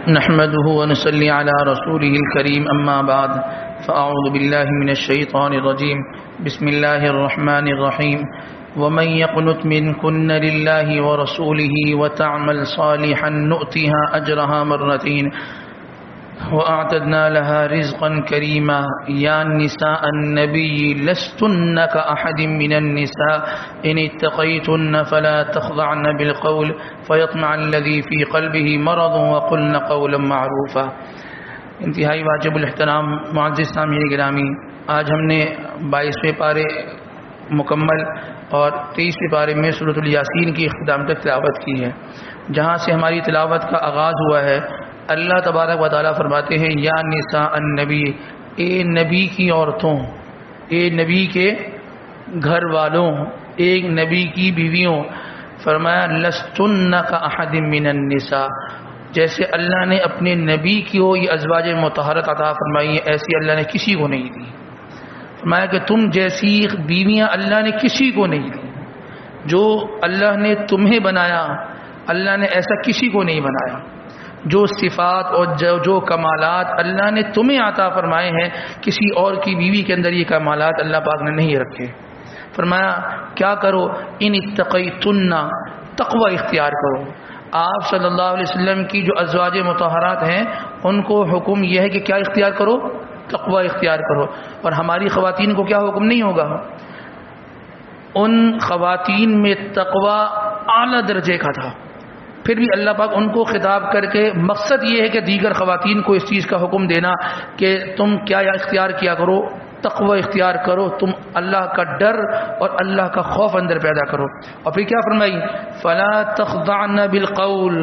نحمده ونصلي على رسوله الكريم أما بعد فأعوذ بالله من الشيطان الرجيم بسم الله الرحمن الرحيم ومن يقنت منكن لله ورسوله وتعمل صالحا نؤتها أجرها مرتين وأعتدنا لها رزقا كريما يا نساء النبي لستن كأحد من النساء إن اتقيتن فلا تخضعن بالقول فيطمع الذي في قلبه مرض وقلن قولا معروفا۔ انتہائی واجب الاحترام معزز سامعین گرامی، آج ہم نے 22ویں پارے مکمل اور 23ویں پارے میں سورۃ الیاسین کی اختتام تک تلاوت کی ہے۔ جہاں سے ہماری تلاوت کا آغاز ہوا ہے، اللہ تبارک و تعالیٰ فرماتے ہیں یا نساء النبی، اے نبی کی عورتوں، اے نبی کے گھر والوں، ایک نبی کی بیویوں۔ فرمایا لستن کاحد من النساء، جیسے اللہ نے اپنے نبی کو یہ ازواج مطہرات عطا فرمائی ہیں ایسی اللہ نے کسی کو نہیں دی۔ فرمایا کہ تم جیسی بیویاں اللہ نے کسی کو نہیں دی، جو اللہ نے تمہیں بنایا اللہ نے ایسا کسی کو نہیں بنایا۔ جو صفات اور جو کمالات اللہ نے تمہیں عطا فرمائے ہیں کسی اور کی بیوی کے اندر یہ کمالات اللہ پاک نے نہیں رکھے۔ فرمایا کیا کرو، ان اتقیتن، تقوی اختیار کرو۔ آپ صلی اللہ علیہ وسلم کی جو ازواج مطہرات ہیں ان کو حکم یہ ہے کہ کیا اختیار کرو، تقوی اختیار کرو۔ اور ہماری خواتین کو کیا حکم نہیں ہوگا؟ ان خواتین میں تقوی اعلیٰ درجے کا تھا، پھر بھی اللہ پاک ان کو خطاب کر کے مقصد یہ ہے کہ دیگر خواتین کو اس چیز کا حکم دینا کہ تم کیا اختیار کیا کرو، تقوی اختیار کرو، تم اللہ کا ڈر اور اللہ کا خوف اندر پیدا کرو۔ اور پھر کیا فرمائی، فلا تخضعن بالقول،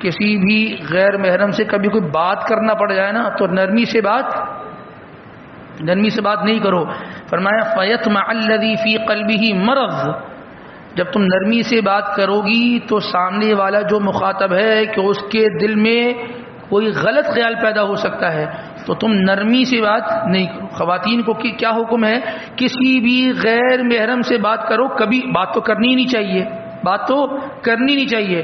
کسی بھی غیر محرم سے کبھی کوئی بات کرنا پڑ جائے نا تو نرمی سے بات نہیں کرو۔ فرمایا فیطمع الذی فی قلبہ مرض، جب تم نرمی سے بات کرو گی تو سامنے والا جو مخاطب ہے کہ اس کے دل میں کوئی غلط خیال پیدا ہو سکتا ہے، تو تم نرمی سے بات نہیں کرو۔ خواتین کو کیا حکم ہے، کسی بھی غیر محرم سے بات کرو، کبھی بات تو کرنی نہیں چاہیے۔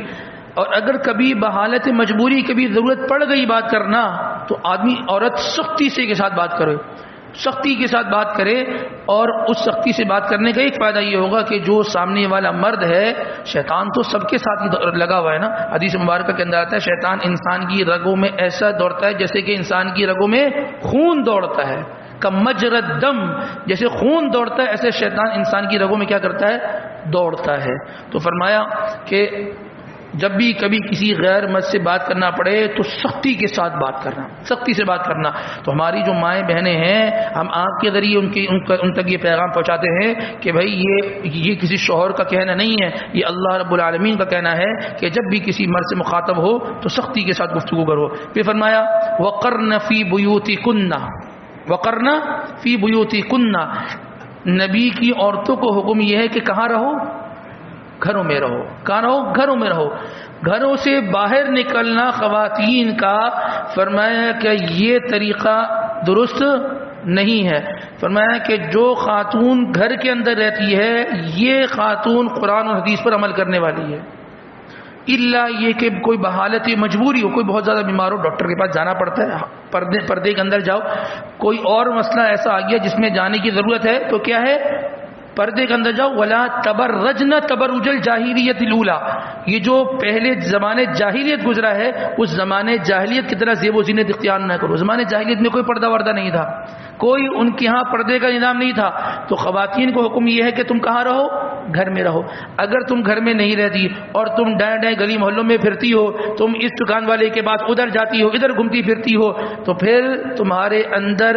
اور اگر کبھی بحالت مجبوری کبھی ضرورت پڑ گئی بات کرنا تو عورت سختی کے ساتھ بات کرے۔ اور اس سختی سے بات کرنے کا ایک فائدہ یہ ہوگا کہ جو سامنے والا مرد ہے، شیطان تو سب کے ساتھ ہی لگا ہوا ہے نا، حدیث مبارکہ کے اندر آتا ہے شیطان انسان کی رگوں میں ایسا دوڑتا ہے جیسے کہ انسان کی رگوں میں خون دوڑتا ہے، کمجرد دم، جیسے خون دوڑتا ہے ایسے شیطان انسان کی رگوں میں کیا کرتا ہے، دوڑتا ہے۔ تو فرمایا کہ جب بھی کبھی کسی غیر مرد سے بات کرنا پڑے تو سختی سے بات کرنا۔ تو ہماری جو مائیں بہنیں ہیں، ہم آپ کے ذریعے ان تک یہ پیغام پہنچاتے ہیں کہ بھائی یہ کسی شوہر کا کہنا نہیں ہے، یہ اللہ رب العالمین کا کہنا ہے کہ جب بھی کسی مرد سے مخاطب ہو تو سختی کے ساتھ گفتگو کرو۔ پھر فرمایا وقرن فی بیوتکن، نبی کی عورتوں کو حکم یہ ہے کہ کہاں رہو، گھروں میں رہو۔ گھروں میں رہو۔ گھروں سے باہر نکلنا خواتین کا، فرمایا کہ یہ طریقہ درست نہیں ہے۔ فرمایا کہ جو خاتون گھر کے اندر رہتی ہے یہ خاتون قرآن اور حدیث پر عمل کرنے والی ہے، الا یہ کہ کوئی بحالت مجبوری ہو، کوئی بہت زیادہ بیمار ہو، ڈاکٹر کے پاس جانا پڑتا ہے، پردے کے اندر جاؤ۔ کوئی اور مسئلہ ایسا آ گیا جس میں جانے کی ضرورت ہے تو کیا ہے، پردے کے اندر جاؤ۔ ولا تبرجن تبرج الجاہلیت الاولی، یہ جو پہلے زمانے جاہلیت گزرا ہے اس زمانے جاہلیت کی طرح زیب و زینت اختیار نہ کرو۔ زمانے جاہلیت میں کوئی پردہ وردہ نہیں تھا، کوئی ان کے ہاں پردے کا نظام نہیں تھا، تو خواتین کو حکم یہ ہے کہ تم کہاں رہو، گھر میں رہو۔ اگر تم گھر میں نہیں رہتی اور تم دائیں گلی محلوں میں پھرتی ہو، تم اس دکان والے کے بعد ادھر جاتی ہو، ادھر گھومتی پھرتی ہو، تو پھر تمہارے اندر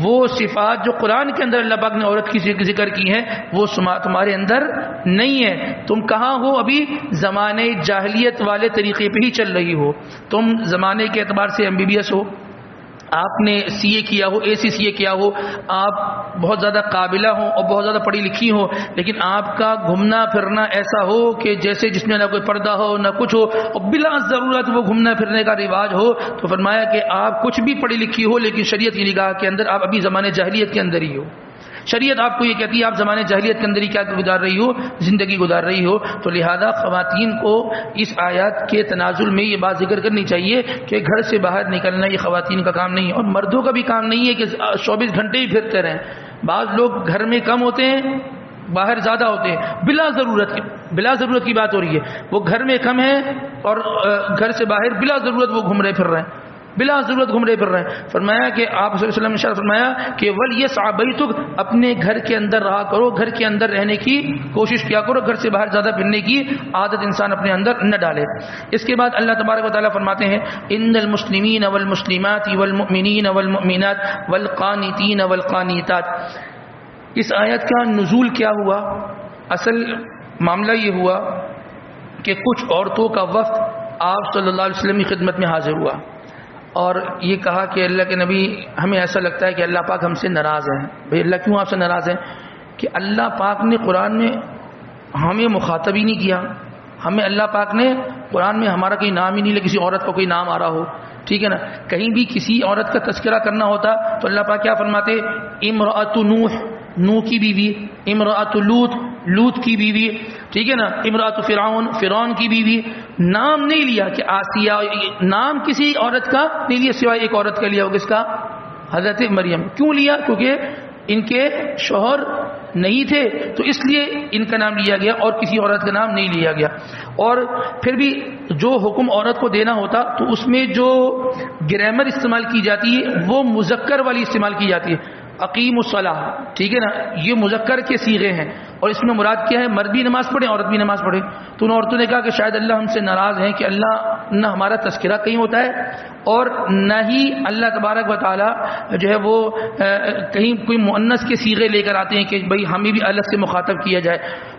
وہ صفات جو قرآن کے اندر اللہ پاک نے عورت کی ذکر کی ہیں وہ تمہارے اندر نہیں ہے۔ تم کہاں ہو، ابھی زمانے جاہلیت والے طریقے پہ ہی چل رہی ہو۔ تم زمانے کے اعتبار سے MBBS ہو، آپ نے CA کیا ہو، ACCA کیا ہو، آپ بہت زیادہ قابلہ ہوں اور بہت زیادہ پڑھی لکھی ہوں، لیکن آپ کا گھومنا پھرنا ایسا ہو کہ جیسے جس میں نہ کوئی پردہ ہو نہ کچھ ہو اور بلا ضرورت وہ گھومنا پھرنے کا رواج ہو، تو فرمایا کہ آپ کچھ بھی پڑھی لکھی ہو لیکن شریعت کی نگاہ کے اندر آپ ابھی زمانے جاہلیت کے اندر ہی ہو۔ شریعت آپ کو یہ کہتی ہے آپ زمانے جاہلیت کے اندر ہی کیا گزار رہی ہو، زندگی گزار رہی ہو. تو لہذا خواتین کو اس آیات کے تنازل میں یہ بات ذکر کرنی چاہیے کہ گھر سے باہر نکلنا یہ خواتین کا کام نہیں ہے، اور مردوں کا بھی کام نہیں ہے کہ 24 گھنٹے ہی پھرتے رہیں. بعض لوگ گھر میں کم ہوتے ہیں، باہر زیادہ ہوتے ہیں. بلا ضرورت کی بات ہو رہی ہے. وہ گھر میں کم ہے اور گھر سے باہر بلا ضرورت وہ گھوم رہے پھر رہے ہیں، بلا ضرورت گھوم رہے پھر رہے ہیں. فرمایا کہ آپ صلی اللہ علیہ وسلم نے ارشاد فرمایا کہ وَلْيَسْعَ بَيْتُكَ، اپنے گھر کے اندر رہا کرو، گھر کے اندر رہنے کی کوشش کیا کرو، گھر سے باہر زیادہ پھرنے کی عادت انسان اپنے اندر نہ ڈالے. اس کے بعد اللہ تبارک و تعالیٰ فرماتے ہیں ان المسلمین والمسلمات والمؤمنین والمؤمنات والقانتین والقانتات. اس آیت کا نزول کیا ہوا؟ اصل معاملہ یہ ہوا کہ کچھ عورتوں کا وفد آپ صلی اللہ علیہ وسلم کی خدمت میں حاضر ہوا اور یہ کہا کہ اللہ کے نبی ہمیں ایسا لگتا ہے کہ اللہ پاک ہم سے ناراض ہیں. بھئی اللہ کیوں آپ سے ناراض ہیں؟ کہ اللہ پاک نے قرآن میں ہمیں مخاطب ہی نہیں کیا. ہمیں اللہ پاک نے قرآن میں ہمارا کوئی نام ہی نہیں لیا، کسی عورت کا کوئی نام آ رہا ہو، ٹھیک ہے نا. کہیں بھی کسی عورت کا تذکرہ کرنا ہوتا تو اللہ پاک کیا فرماتے؟ امرأۃ نوح، نوح کی بیوی، امرأۃ لوط، لوط کی بیوی، ٹھیک ہے نا، امرأۃ فرعون، فرعون کی بیوی. نام نہیں لیا کہ آسیہ، نام کسی عورت کا نہیں لیا سوائے ایک عورت کا لیا، وہ کس کا؟ حضرت مریم. کیوں لیا؟ کیونکہ ان کے شوہر نہیں تھے تو اس لیے ان کا نام لیا گیا اور کسی عورت کا نام نہیں لیا گیا. اور پھر بھی جو حکم عورت کو دینا ہوتا تو اس میں جو گرامر استعمال کی جاتی ہے وہ مذکر والی استعمال کی جاتی ہے. اقیم الصلاۃ، ٹھیک ہے نا، یہ مذکر کے صیغے ہیں اور اس میں مراد کیا ہے؟ مرد بھی نماز پڑھے، عورت بھی نماز پڑھے. تو ان عورتوں نے کہا کہ شاید اللہ ہم سے ناراض ہیں کہ اللہ نہ ہمارا تذکرہ کہیں ہوتا ہے اور نہ ہی اللہ تبارک و تعالی جو ہے وہ کہیں کوئی مؤنث کے صیغے لے کر آتے ہیں کہ بھئی ہمیں بھی الگ سے مخاطب کیا جائے.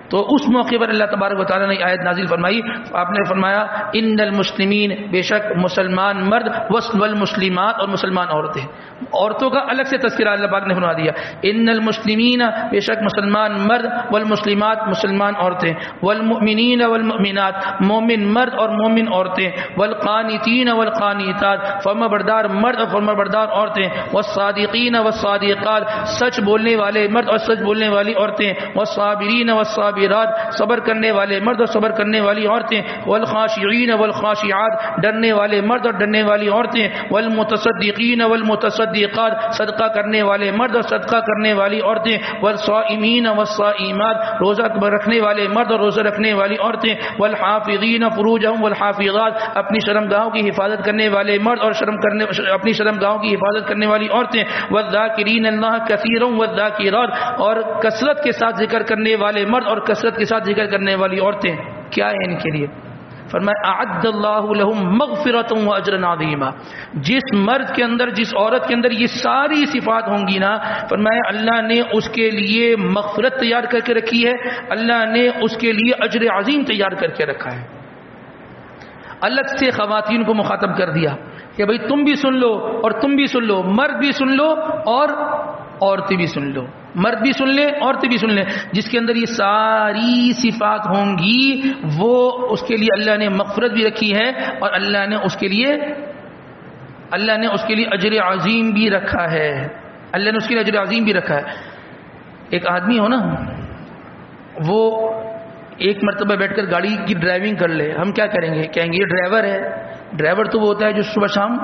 تو اس موقع پر اللہ تبارک و تعالیٰ نے آیت نازل فرمائی. آپ نے فرمایا ان المسلمین، بے شک مسلمان مرد، والمسلمات، اور مسلمان عورتیں. عورتوں کا الگ سے تذکرہ اللہ پاک نے فرما دیا. ان المسلمین، بے شک مسلمان مرد، والمسلمات، مسلمان عورتیں، والمؤمنین والمؤمنات، مومن مرد اور مومن عورتیں، والقانتین والقانتات، فرما بردار مرد اور فرما بردار عورتیں، والصادقین والصادقات، سچ بولنے والے مرد اور سچ بولنے والی عورتیں، والصابرین والصابرات، صبر کرنے والے مرد اور صبر کرنے والی عورتیں، والخاشعین والخاشعات، ڈرنے والے مرد اور ڈرنے والی عورتیں، والمتصدقین والمتصدقات، صدقہ کرنے والے مرد اور صدقہ کرنے والی عورتیں، والصائمین والصائمات، روزہ رکھنے والے مرد اور روزہ رکھنے والی عورتیں، والحافظین فروجہم والحافظات، اپنی شرمگاہوں کی حفاظت کرنے والے مرد اور اپنی شرمگاہوں کی حفاظت کرنے والی عورتیں، والذاکرین اللہ کثیرا والذاکرات، اور کثرت کے ساتھ ذکر کرنے والے مرد اور کثرت کے ساتھ ذکر کرنے والی عورتیں. کیا ہے ان کے لیے؟ فرمایا اعد اللہ لهم مغفرۃ واجرا عظیما. جس مرد کے اندر، جس عورت کے اندر یہ ساری صفات ہوں گی نا، فرمایا اللہ نے اس کے لیے مغفرت تیار کر کے رکھی ہے، اللہ نے اس کے لیے اجر عظیم تیار کر کے رکھا ہے. الگ سے خواتین کو مخاطب کر دیا کہ بھئی تم بھی سن لو اور تم بھی سن لو، مرد بھی سن لو اور عورتیں بھی سن لو، مرد بھی سن لیں عورتیں بھی سن لیں. جس کے اندر یہ ساری صفات ہوں گی وہ اس کے لیے اللہ نے مغفرت بھی رکھی ہے اور اللہ نے اس کے لیے اجر عظیم بھی رکھا ہے. اللہ نے اس کے لیے اجر عظیم بھی رکھا ہے. ایک آدمی ہو نا، وہ ایک مرتبہ بیٹھ کر گاڑی کی ڈرائیونگ کر لے، ہم کیا کریں گے؟ کہیں گے یہ ڈرائیور ہے. ڈرائیور تو وہ ہوتا ہے جو صبح شام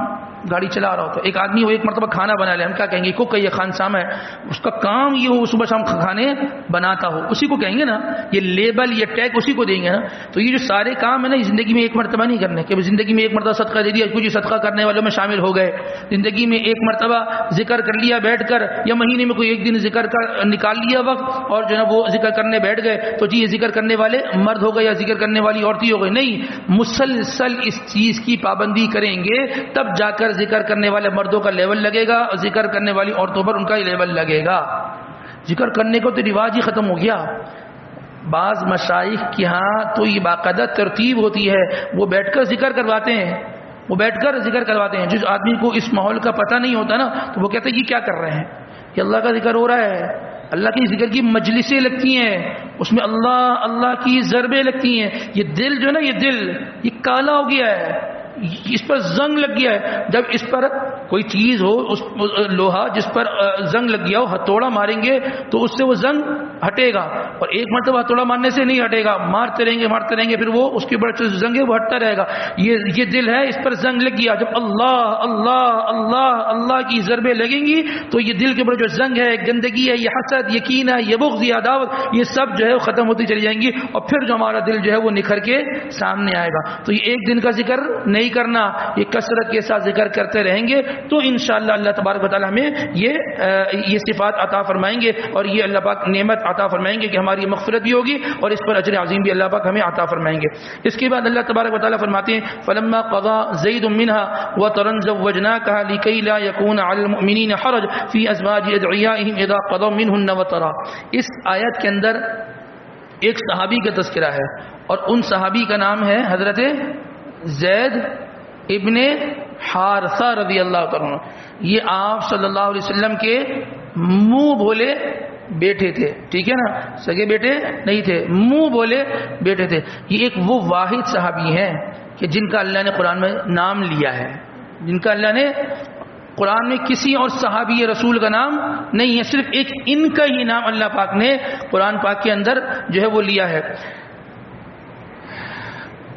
گاڑی چلا رہا ہوتا ہے. ایک آدمی وہ ایک مرتبہ کھانا بنا لے، ہم کیا کہیں گے؟ کوک ہے، یہ خانسامہ ہے، اس کا کام یہ ہو صبح شام کھانے بناتا ہو، اسی کو کہیں گے نا. یہ لیبل، یہ ٹیگ اسی کو دیں گے نا. تو یہ جو سارے کام ہے نا، یہ زندگی میں ایک مرتبہ نہیں کرنے کہ زندگی میں ایک مرتبہ صدقہ دے دیا، کچھ صدقہ کرنے والوں میں شامل ہو گئے. زندگی میں ایک مرتبہ ذکر کر لیا بیٹھ کر، یا مہینے میں کوئی ایک دن ذکر کا نکال لیا وقت اور جو ہے وہ ذکر کرنے بیٹھ گئے تو جی یہ ذکر کرنے والے مرد ہو گئے یا ذکر کرنے والی عورتیں ہو گئی. نہیں، مسلسل اس چیز کی پابندی کریں گے تب جا کر ذکر کرنے والے مردوں کا لیول لگے گا اور ذکر کرنے والی عورتوں پر ان کا ہی لیول لگے گا. ذکر کرنے کو تو رواج ہی ختم ہو گیا. بعض مشائخ کے ہاں تو یہ باقاعدہ ترتیب ہوتی ہے، وہ بیٹھ کر ذکر کرواتے ہیں. جس آدمی کو اس ماحول کا پتہ نہیں ہوتا نا تو وہ کہتے ہیں یہ کیا کر رہے ہیں؟ یہ اللہ کا ذکر ہو رہا ہے، اللہ کی ذکر کی مجلسیں لگتی ہیں، اس میں اللہ کی ضربیں لگتی ہیں. یہ دل جو ہے نا، یہ دل یہ کالا ہو گیا ہے، اس پر زنگ لگ گیا ہے. جب اس پر کوئی چیز ہو اس لوہا جس پر زنگ لگ گیا ہو، ہتھوڑا ماریں گے تو اس سے وہ زنگ ہٹے گا، اور ایک مرتبہ ہتھوڑا مارنے سے نہیں ہٹے گا، مارتے رہیں گے پھر وہ اس کے اوپر زنگ ہے وہ ہٹتا رہے گا. یہ دل ہے، اس پر زنگ لگ گیا، جب اللہ اللہ اللہ اللہ کی ضربیں لگیں گی تو یہ دل کے اوپر جو زنگ ہے، گندگی ہے، یہ حسد، یہ کینہ، یہ بغض، یہ عداوت، یہ سب جو ہے وہ ختم ہوتی چلی جائیں گی، اور پھر جو ہمارا دل جو ہے وہ نکھر کے سامنے آئے گا. تو یہ ایک دن کا ذکر نہیں کرنا، یہ کثرت کے ساتھ ذکر کرتے رہیں گے تو انشاءاللہ اللہ تبارک و تعالی ہمیں یہ صفات عطا فرمائیں گے، اور یہ اللہ پاک نعمت عطا فرمائیں گے کہ ہماری مغفرت بھی ہوگی اور اس پر اجر عظیم بھی اللہ پاک ہمیں عطا فرمائیں گے. اس کے بعد اللہ تبارک و تعالی فرماتے ہیں فلما قضى زید منها وطرا زوجناكها لكي لا يكون على المؤمنين حرج في ازواج ادعيائهم اذا قضوا منهن وطرا. اس آیت کے اندر ایک صحابی کا تذکرہ ہے، اور ان صحابی کا نام ہے حضرت زید ابن حارثہ رضی اللہ تعالیٰ عنہ. یہ آپ صلی اللہ علیہ وسلم کے منہ بولے بیٹے تھے، ٹھیک ہے نا، سگے بیٹے نہیں تھے، منہ بولے بیٹے تھے. یہ ایک وہ واحد صحابی ہیں کہ جن کا اللہ نے قرآن میں نام لیا ہے، جن کا اللہ نے قرآن میں کسی اور صحابی رسول کا نام نہیں ہے، صرف ایک ان کا ہی نام اللہ پاک نے قرآن پاک کے اندر جو ہے وہ لیا ہے.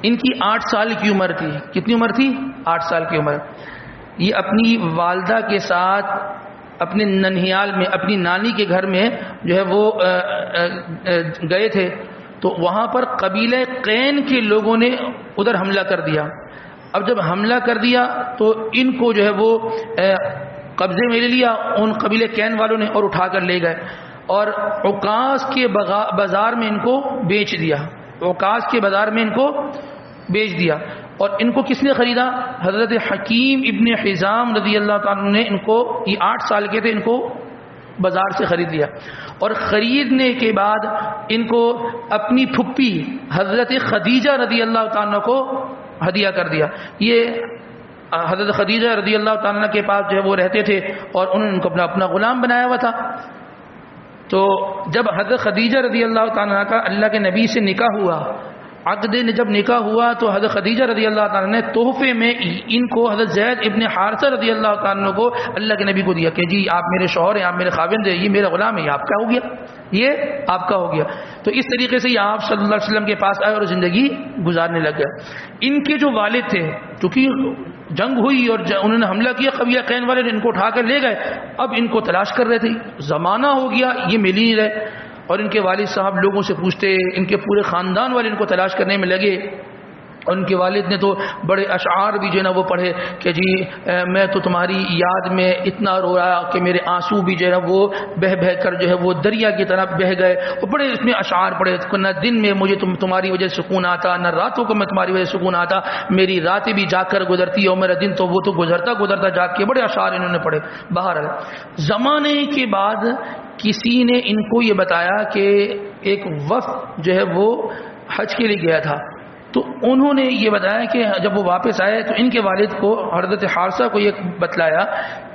ان کی 8 سال کی عمر تھی. کتنی عمر تھی؟ 8 سال کی عمر. یہ اپنی والدہ کے ساتھ اپنے ننھیال میں اپنی نانی کے گھر میں جو ہے وہ گئے تھے، تو وہاں پر قبیلہ قین کے لوگوں نے ادھر حملہ کر دیا. اب جب حملہ کر دیا تو ان کو جو ہے وہ قبضے میں لے لیا ان قبیلہ قین والوں نے، اور اٹھا کر لے گئے اور عکاظ کے بازار میں ان کو بیچ دیا. عکاظ کے بازار میں ان کو بیچ دیا. اور ان کو کس نے خریدا؟ حضرت حکیم ابن حزام رضی اللہ تعالیٰ نے ان کو، یہ 8 سال کے تھے، ان کو بازار سے خرید لیا. اور خریدنے کے بعد ان کو اپنی پھپھی حضرت خدیجہ رضی اللہ تعالیٰ کو ہدیہ کر دیا. یہ حضرت خدیجہ رضی اللہ تعالیٰ کے پاس جو ہے وہ رہتے تھے، اور انہوں نے ان کو اپنا غلام بنایا ہوا تھا. تو جب حضرت خدیجہ رضی اللہ تعالیٰ کا اللہ کے نبی سے نکاح ہوا، عقد جب نکاح ہوا تو حضرت خدیجہ رضی اللہ تعالیٰ نے تحفے میں ان کو حضرت زید ابن حارثہ رضی اللہ تعالیٰ کو اللہ کے نبی کو دیا کہ جی آپ میرے شوہر ہیں، آپ میرے خاوند ہیں، یہ میرا غلام ہے، یہ آپ کا ہو گیا، یہ آپ کا ہو گیا. تو اس طریقے سے یہ آپ صلی اللہ علیہ وسلم کے پاس آئے اور زندگی گزارنے لگ گئے. ان کے جو والد تھے، چونکہ جنگ ہوئی اور انہوں نے حملہ کیا، قبیلہ قین والے نے ان کو اٹھا کر لے گئے. اب ان کو تلاش کر رہے تھے، زمانہ ہو گیا یہ مل ہی نہیں رہے، اور ان کے والد صاحب لوگوں سے پوچھتے، ان کے پورے خاندان والے ان کو تلاش کرنے میں لگے. اور ان کے والد نے تو بڑے اشعار بھی جو ہے نا وہ پڑھے کہ جی میں تو تمہاری یاد میں اتنا رو رہا کہ میرے آنسو بھی جو ہے نا وہ بہہ بہہ کر جو ہے وہ دریا کی طرح بہہ گئے. اور بڑے اس میں اشعار پڑھے، نہ دن میں مجھے تمہاری وجہ سے سکون آتا، نہ راتوں کو میں تمہاری وجہ سے سکون آتا، میری راتیں بھی جاگ کر گزرتی اور میرا دن تو وہ تو گزرتا جاگ کے. بڑے اشعار انہوں نے پڑھے. بہرحال زمانے کے بعد کسی نے ان کو یہ بتایا کہ ایک وفد جو ہے وہ حج کے لیے گیا تھا. تو انہوں نے یہ بتایا کہ جب وہ واپس آئے تو ان کے والد کو حضرت حارثہ کو یہ بتلایا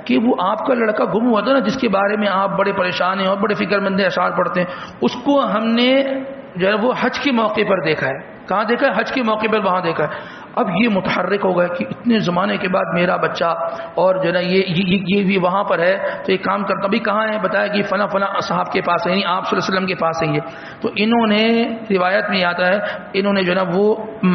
کہ وہ آپ کا لڑکا گم ہوا تھا نا، جس کے بارے میں آپ بڑے پریشان ہیں اور بڑے فکر مند اشعار پڑھتے ہیں، اس کو ہم نے جو ہے وہ حج کے موقع پر دیکھا ہے. کہاں دیکھا ہے؟ حج کے موقع پر وہاں دیکھا ہے. اب یہ متحرک ہو گئے کہ اتنے زمانے کے بعد میرا بچہ اور جو ہے نا یہ بھی وہاں پر ہے، تو ایک کام کرتا بھی کہاں ہے، بتایا کہ فلاں صاحب کے پاس ہے، یعنی آپ صلی اللہ علیہ وسلم کے پاس ہے یہ. تو انہوں نے روایت میں آتا ہے انہوں نے جو ہے نا وہ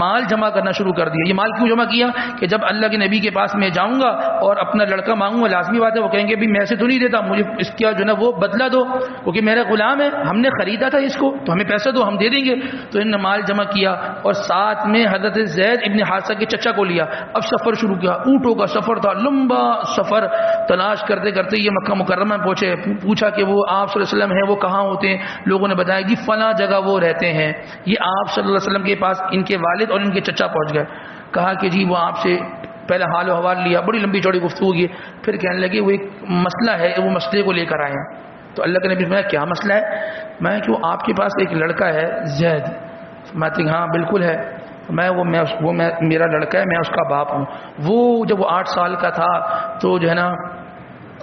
مال جمع کرنا شروع کر دیا. یہ مال کیوں جمع کیا کہ جب اللہ کے نبی کے پاس میں جاؤں گا اور اپنا لڑکا مانگوں گا، لازمی بات ہے وہ کہیں گے بھی میں سے تو نہیں دیتا، مجھے اس کا جو ہے نا وہ بدلہ دو، کیونکہ میرا غلام ہے، ہم نے خریدا تھا اس کو، تو ہمیں پیسہ دو، ہم دے دیں گے. تو انہوں نے مال جمع کیا اور ساتھ میں حضرت زید ابن حارثہ کے چچا کو لیا. اب سفر شروع کیا. اونٹوں کا سفر تھا، لمبا سفر. تلاش کرتے کرتے یہ مکہ مکرمہ میں پہنچے. پوچھا کہ وہ آپ صلی اللہ علیہ وسلم ہیں، وہ کہاں ہوتے ہیں؟ لوگوں نے بتایا جی فلاں جگہ وہ رہتے ہیں. یہ آپ صلی اللہ علیہ وسلم کے پاس ان کے والد اور ان کے چچا پہنچ گئے. کہا کہ جی وہ آپ سے پہلے حال و احوال لیا، بڑی لمبی چوڑی گفتگو کی. پھر کہنے لگے وہ ایک مسئلہ ہے، وہ مسئلے کو لے کر آئے ہیں. تو اللہ کے نبی میں کیا مسئلہ ہے؟ میں کہ وہ آپ کے پاس ایک لڑکا ہے زید. میں کہ ہاں بالکل ہے. میرا لڑکا ہے، میں اس کا باپ ہوں. وہ جب وہ 8 سال کا تھا تو جو ہے نا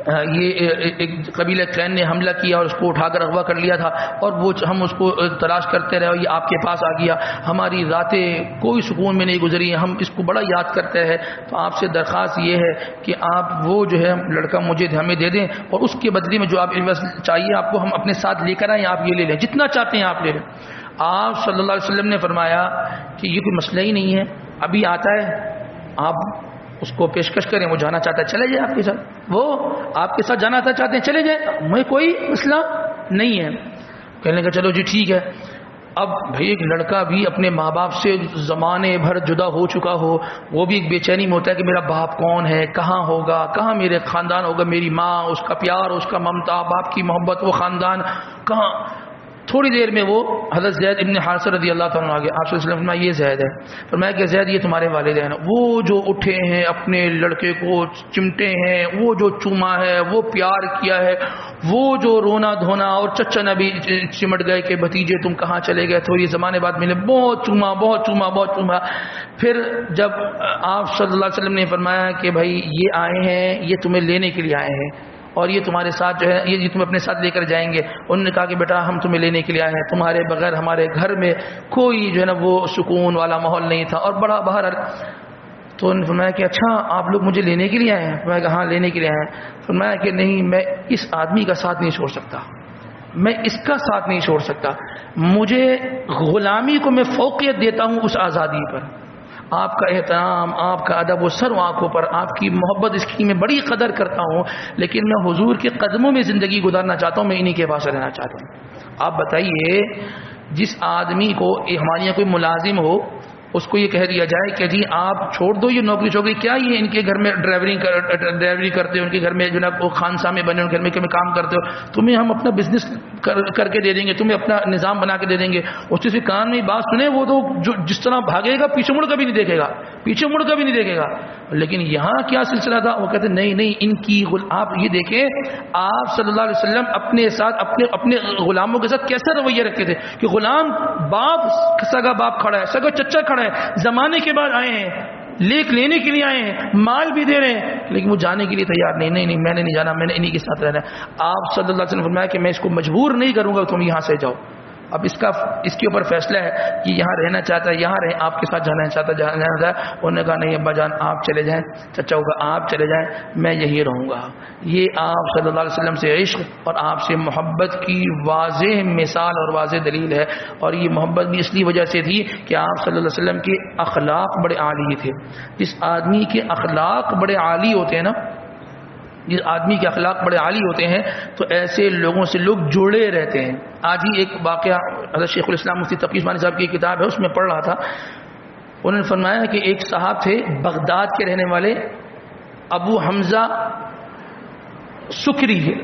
یہ ایک قبیلہ کلین نے حملہ کیا اور اس کو اٹھا کر اغوا کر لیا تھا، اور وہ ہم اس کو تلاش کرتے رہے اور یہ آپ کے پاس آ گیا، ہماری راتیں کوئی سکون میں نہیں گزری، ہم اس کو بڑا یاد کرتے ہیں، تو آپ سے درخواست یہ ہے کہ آپ وہ جو ہے لڑکا مجھے ہمیں دے دیں، اور اس کے بدلے میں جو آپ چاہیے آپ کو ہم اپنے ساتھ لے کر آئیں، آپ یہ لے لیں، جتنا چاہتے ہیں آپ لے لیں۔ آپ صلی اللہ علیہ وسلم نے فرمایا کہ یہ کوئی مسئلہ ہی نہیں ہے، ابھی آتا ہے، آپ اس کو پیشکش کریں، وہ جانا چاہتا ہے چلے جائے آپ کے ساتھ، وہ آپ کے ساتھ جانا چاہتے ہیں چلے جائے، میں کوئی مسئلہ نہیں ہے۔ کہنے کا چلو جی ٹھیک ہے۔ اب بھئی ایک لڑکا بھی اپنے ماں باپ سے زمانے بھر جدا ہو چکا ہو، وہ بھی ایک بے چینی میں ہوتا ہے کہ میرا باپ کون ہے، کہاں ہوگا، کہاں میرے خاندان ہوگا، میری ماں، اس کا پیار، اس کا ممتا، باپ کی محبت، وہ خاندان کہاں۔ تھوڑی دیر میں وہ حضرت زید ابن حارثہ رضی اللہ تعالیٰ عنہ آگے، آپ صلی اللہ علیہ وسلم فرمایا یہ زید ہے، فرمایا کہ زید یہ تمہارے والدین، وہ جو اٹھے ہیں اپنے لڑکے کو چمٹے ہیں، وہ جو چوما ہے، وہ پیار کیا ہے، وہ جو رونا دھونا، اور چچا نبی چمٹ گئے کہ بھتیجے تم کہاں چلے گئے، تھوڑی زمانے بعد ملے، بہت چوما بہت چوما بہت چوما۔ پھر جب آپ صلی اللہ علیہ وسلم نے فرمایا کہ بھائی یہ آئے ہیں، یہ تمہیں لینے کے لیے آئے ہیں، اور یہ تمہارے ساتھ جو ہے یہ تمہیں اپنے ساتھ لے کر جائیں گے، انہوں نے کہا کہ بیٹا ہم تمہیں لینے کے لیے آئے ہیں، تمہارے بغیر ہمارے گھر میں کوئی جو ہے نا وہ سکون والا ماحول نہیں تھا، اور بڑا باہر۔ تو انہوں نے فرمایا کہ اچھا آپ لوگ مجھے لینے کے لیے آئے ہیں؟ فرمایا کہ ہاں لینے کے لیے آئے ہیں۔ فرمایا کہ نہیں، میں اس آدمی کا ساتھ نہیں چھوڑ سکتا، میں اس کا ساتھ نہیں چھوڑ سکتا، مجھے غلامی کو میں فوقیت دیتا ہوں اس آزادی پر، آپ کا احترام، آپ کا ادب و سر آنکھوں پر، آپ کی محبت اس کی میں بڑی قدر کرتا ہوں، لیکن میں حضور کے قدموں میں زندگی گزارنا چاہتا ہوں، میں انہی کے پاس رہنا چاہتا ہوں۔ آپ بتائیے جس آدمی کو ہمارے یہاں کوئی ملازم ہو، اس کو یہ کہہ دیا جائے کہ جی آپ چھوڑ دو یہ نوکری چوکری، کیا یہ ان کے گھر میں ڈرائیوری کرتے ہو، ان کے گھر میں جو نا وہ خانسامے بنے، ان کے گھر میں کام کرتے ہو، تمہیں ہم اپنا بزنس کر کے دے دیں گے، تمہیں اپنا نظام بنا کے دے دیں گے، اس سے کان میں بات سنے وہ تو جو جس طرح بھاگے گا پیچھے مڑ کبھی نہیں دیکھے گا، پیچھے مڑ کبھی نہیں دیکھے گا۔ لیکن یہاں کیا سلسلہ تھا، وہ کہتے نہیں نہیں ان کی آپ یہ دیکھیں آپ صلی اللہ علیہ وسلم اپنے ساتھ اپنے غلاموں کے ساتھ کیسا رویہ رکھتے تھے کہ غلام باپ سگا باپ کھڑا ہے، سگا چچا کھڑا ہے، زمانے کے بعد آئے ہیں، لینے کے لیے آئے ہیں، مال بھی دے رہے ہیں، لیکن وہ جانے کے لیے تیار نہیں، نہیں میں نے نہیں جانا، میں نے انہی کے ساتھ رہنا ہے۔ آپ صلی اللہ علیہ وسلم نے فرمایا کہ میں اس کو مجبور نہیں کروں گا تم یہاں سے جاؤ۔ اب اس کے اوپر فیصلہ ہے کہ یہاں رہنا چاہتا ہے، یہاں رہے، آپ کے ساتھ جانا چاہتا ہے۔ انہوں نے کہا نہیں ابا جان آپ چلے جائیں، چچا ہوگا آپ چلے جائیں، میں یہی رہوں گا۔ یہ آپ صلی اللہ علیہ وسلم سے عشق اور آپ سے محبت کی واضح مثال اور واضح دلیل ہے، اور یہ محبت بھی اس لیے وجہ سے تھی کہ آپ صلی اللہ علیہ وسلم کے اخلاق بڑے عالی تھے۔ جس آدمی کے اخلاق بڑے عالی ہوتے ہیں نا، جس آدمی کے اخلاق بڑے عالی ہوتے ہیں تو ایسے لوگوں سے لوگ جڑے رہتے ہیں۔ آج ہی ایک واقعہ حضرت شیخ الاسلام مفتی تقی عثمانی صاحب کی کتاب ہے، اس میں پڑھ رہا تھا، انہوں نے فرمایا کہ ایک صاحب تھے بغداد کے رہنے والے، ابو حمزہ سکری ہے،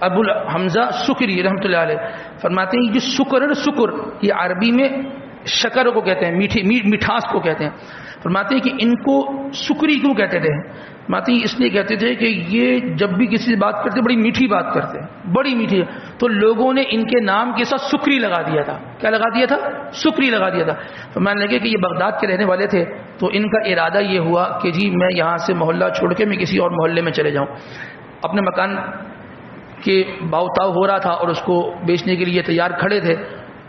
ابو حمزہ سکری رحمۃ اللہ علیہ، فرماتے ہیں یہ شکر ہے نا، شکر یہ عربی میں شکر کو کہتے ہیں، مٹھاس کو کہتے ہیں۔ فرماتے ہیں کہ ان کو سکری کیوں کہتے تھے، فرماتے ہیں اس لیے کہتے تھے کہ یہ جب بھی کسی سے بات کرتے بڑی میٹھی بات کرتے، بڑی میٹھی، تو لوگوں نے ان کے نام کے ساتھ سکری لگا دیا تھا۔ کیا لگا دیا تھا؟ سکری لگا دیا تھا۔ فرمانے لگے کہ یہ بغداد کے رہنے والے تھے، تو ان کا ارادہ یہ ہوا کہ جی میں یہاں سے محلہ چھوڑ کے میں کسی اور محلے میں چلے جاؤں۔ اپنے مکان کے باؤ تاؤ ہو رہا تھا اور اس کو بیچنے کے لیے تیار کھڑے تھے،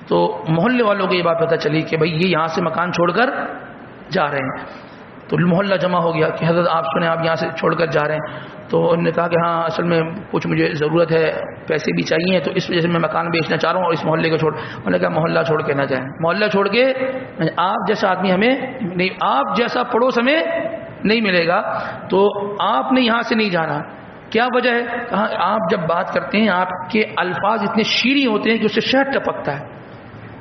تو محلے والوں کو یہ بات پتہ چلی کہ بھئی یہ یہاں سے مکان چھوڑ کر جا رہے ہیں، تو محلہ جمع ہو گیا کہ حضرت آپ سنیں آپ یہاں سے چھوڑ کر جا رہے ہیں۔ تو انہوں نے کہا کہ ہاں اصل میں کچھ مجھے ضرورت ہے، پیسے بھی چاہیے، تو اس وجہ سے میں مکان بیچنا چاہ رہا ہوں اور اس محلے کو چھوڑ۔ انہوں نے کہا محلہ چھوڑ کے نہ جائیں، محلہ چھوڑ کے آپ جیسا آدمی ہمیں نہیں، آپ جیسا پڑوس ہمیں نہیں ملے گا، تو آپ نے یہاں سے نہیں جانا۔ کیا وجہ ہے؟ کہا آپ جب بات کرتے ہیں آپ کے الفاظ اتنے شیریں ہوتے ہیں کہ اس سے شہد ٹپکتا ہے۔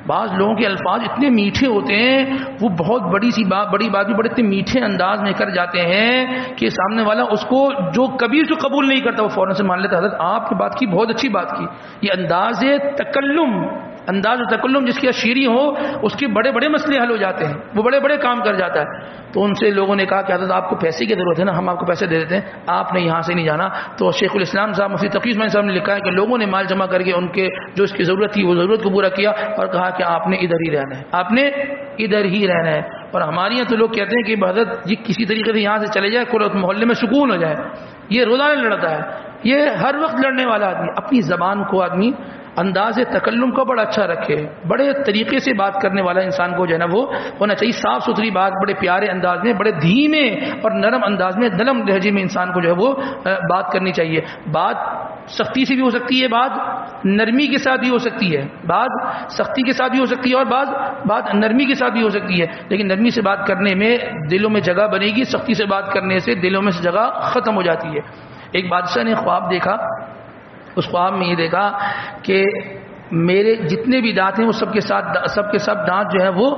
بعض لوگوں کے الفاظ اتنے میٹھے ہوتے ہیں، وہ بہت بڑی بات بھی بڑے اتنے میٹھے انداز میں کر جاتے ہیں کہ سامنے والا اس کو جو کبھی اس کو قبول نہیں کرتا وہ فوراً سے مان لیتا، حضرت آپ کی بات کی، بہت اچھی بات کی۔ یہ انداز تکلم جس کی شیریں ہو اس کے بڑے بڑے مسئلے حل ہو جاتے ہیں، وہ بڑے بڑے کام کر جاتا ہے۔ تو ان سے لوگوں نے کہا کہ حضرت آپ کو پیسے کی ضرورت ہے نا، ہم آپ کو پیسے دے دیتے ہیں، آپ نے یہاں سے نہیں جانا۔ تو شیخ الاسلام صاحب مفتی تقی عثمانی صاحب نے لکھا ہے کہ لوگوں نے مال جمع کر کے ان کے جو اس کی ضرورت تھی وہ ضرورت کو پورا کیا، اور کہا کہ آپ نے ادھر ہی رہنا ہے، آپ نے ادھر ہی رہنا ہے۔ اور ہمارے یہاں تو لوگ کہتے ہیں کہ حضرت یہ کسی طریقے سے یہاں سے چلے جائے، محلے میں سکون ہو جائے، یہ روزانہ لڑتا ہے۔ یہ ہر وقت لڑنے والا آدمی. اپنی زبان کو آدمی انداز تکلم کو بڑا اچھا رکھے, بڑے طریقے سے بات کرنے والا انسان کو جو ہے نا وہ ہونا چاہیے. صاف ستھری بات, بڑے پیارے انداز میں, بڑے دھیمے اور نرم انداز میں, نرم لہجے میں انسان کو جو ہے وہ بات کرنی چاہیے. بات سختی سے بھی ہو سکتی ہے, بات نرمی کے ساتھ بھی ہو سکتی ہے, بات سختی کے ساتھ بھی ہو سکتی ہے اور بات نرمی کے ساتھ بھی ہو سکتی ہے. لیکن نرمی سے بات کرنے میں دلوں میں جگہ بنے گی, سختی سے بات کرنے سے دلوں میں سے جگہ ختم ہو جاتی ہے. ایک بادشاہ نے خواب دیکھا, اس خواب میں یہ دیکھا کہ میرے جتنے بھی دانت ہیں وہ سب کے سب دانت جو ہے وہ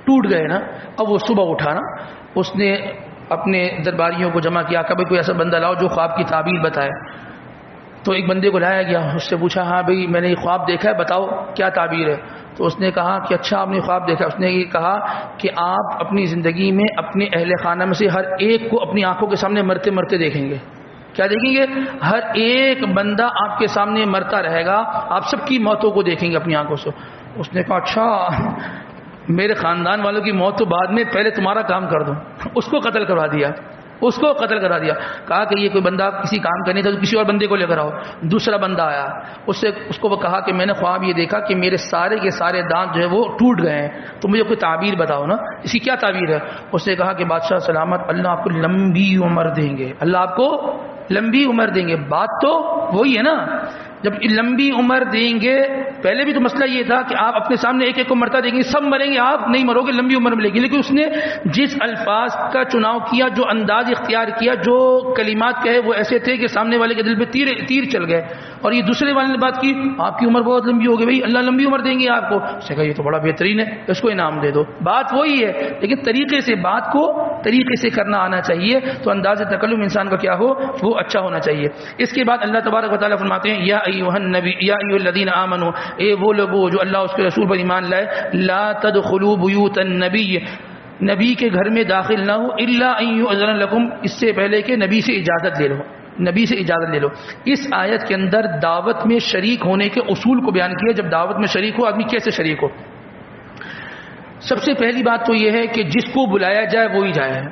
ٹوٹ گئے نا. اب وہ صبح اٹھا نا, اس نے اپنے درباریوں کو جمع کیا, کبھی کوئی ایسا بندہ لاؤ جو خواب کی تعبیر بتائے. تو ایک بندے کو لایا گیا, اس سے پوچھا ہاں بھئی میں نے یہ خواب دیکھا ہے, بتاؤ کیا تعبیر ہے. تو اس نے کہا کہ اچھا آپ نے خواب دیکھا. اس نے یہ کہا کہ آپ اپنی زندگی میں اپنے اہل خانہ میں سے ہر ایک کو اپنی آنکھوں کے سامنے مرتے مرتے دیکھیں گے. کیا دیکھیں گے؟ ہر ایک بندہ آپ کے سامنے مرتا رہے گا, آپ سب کی موتوں کو دیکھیں گے اپنی آنکھوں سے. اس نے کہا اچھا میرے خاندان والوں کی موت تو بعد میں, پہلے تمہارا کام کر دوں. اس کو قتل کروا دیا. کہا کہ یہ کوئی بندہ کسی کام کرنے تھا تو کسی اور بندے کو لے کر آؤ. دوسرا بندہ آیا, اس کو وہ کہا کہ میں نے خواب یہ دیکھا کہ میرے سارے کے سارے دانت جو ہے وہ ٹوٹ گئے ہیں, تو مجھے کوئی تعبیر بتاؤ نا, اس کی کیا تعبیر ہے. اس نے کہا کہ بادشاہ سلامت, اللہ آپ کو لمبی عمر دیں گے, اللہ آپ کو لمبی عمر دیں گے. بات تو وہی ہے نا, جب لمبی عمر دیں گے, پہلے بھی تو مسئلہ یہ تھا کہ آپ اپنے سامنے ایک ایک کو مرتا دیں گے, سب مریں گے, آپ نہیں مرو گے, لمبی عمر ملے گی. لیکن اس نے جس الفاظ کا چناؤ کیا, جو انداز اختیار کیا, جو کلمات کہے وہ ایسے تھے کہ سامنے والے کے دل پہ تیر چل گئے. اور یہ دوسرے والے نے بات کی, آپ کی عمر بہت لمبی ہوگی, بھائی اللہ لمبی عمر دیں گے آپ کو. اس نے کہا یہ تو بڑا بہترین ہے, اس کو انعام دے دو. بات وہی ہے, لیکن طریقے سے بات کو طریقے سے کرنا آنا چاہیے, تو انداز تکلم انسان کا کیا ہو وہ اچھا ہونا چاہیے. اس کے بعد اللہ تبارک و تعالیٰ فرماتے ہیں یا ایھا النبی یا ایھا الذین آمنوا, اے وہ لوگوں جو اللہ اس کے رسول پر ایمان لائے, لا تدخلوا بیوت النبی, نبی کے گھر میں داخل نہ ہو, الا ان یؤذن لکم, اس سے پہلے کہ نبی سے اجازت لے لو. اس آیت کے اندر دعوت میں شریک ہونے کے اصول کو بیان کیا. جب دعوت میں شریک ہو آدمی کیسے شریک ہو؟ سب سے پہلی بات تو یہ ہے کہ جس کو بلایا جائے وہی جائے.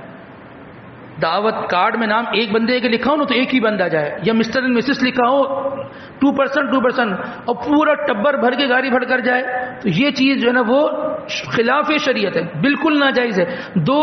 دعوت کارڈ میں نام ایک بندے کے لکھا ہو نا تو ایک ہی بندہ جائے, یا مسٹر اینڈ مسز لکھا ہو 2% اور پورا ٹبر بھر کے گاڑی بھر کر جائے, تو یہ چیز جو ہے نا وہ خلاف شریعت ہے, بالکل ناجائز ہے. دو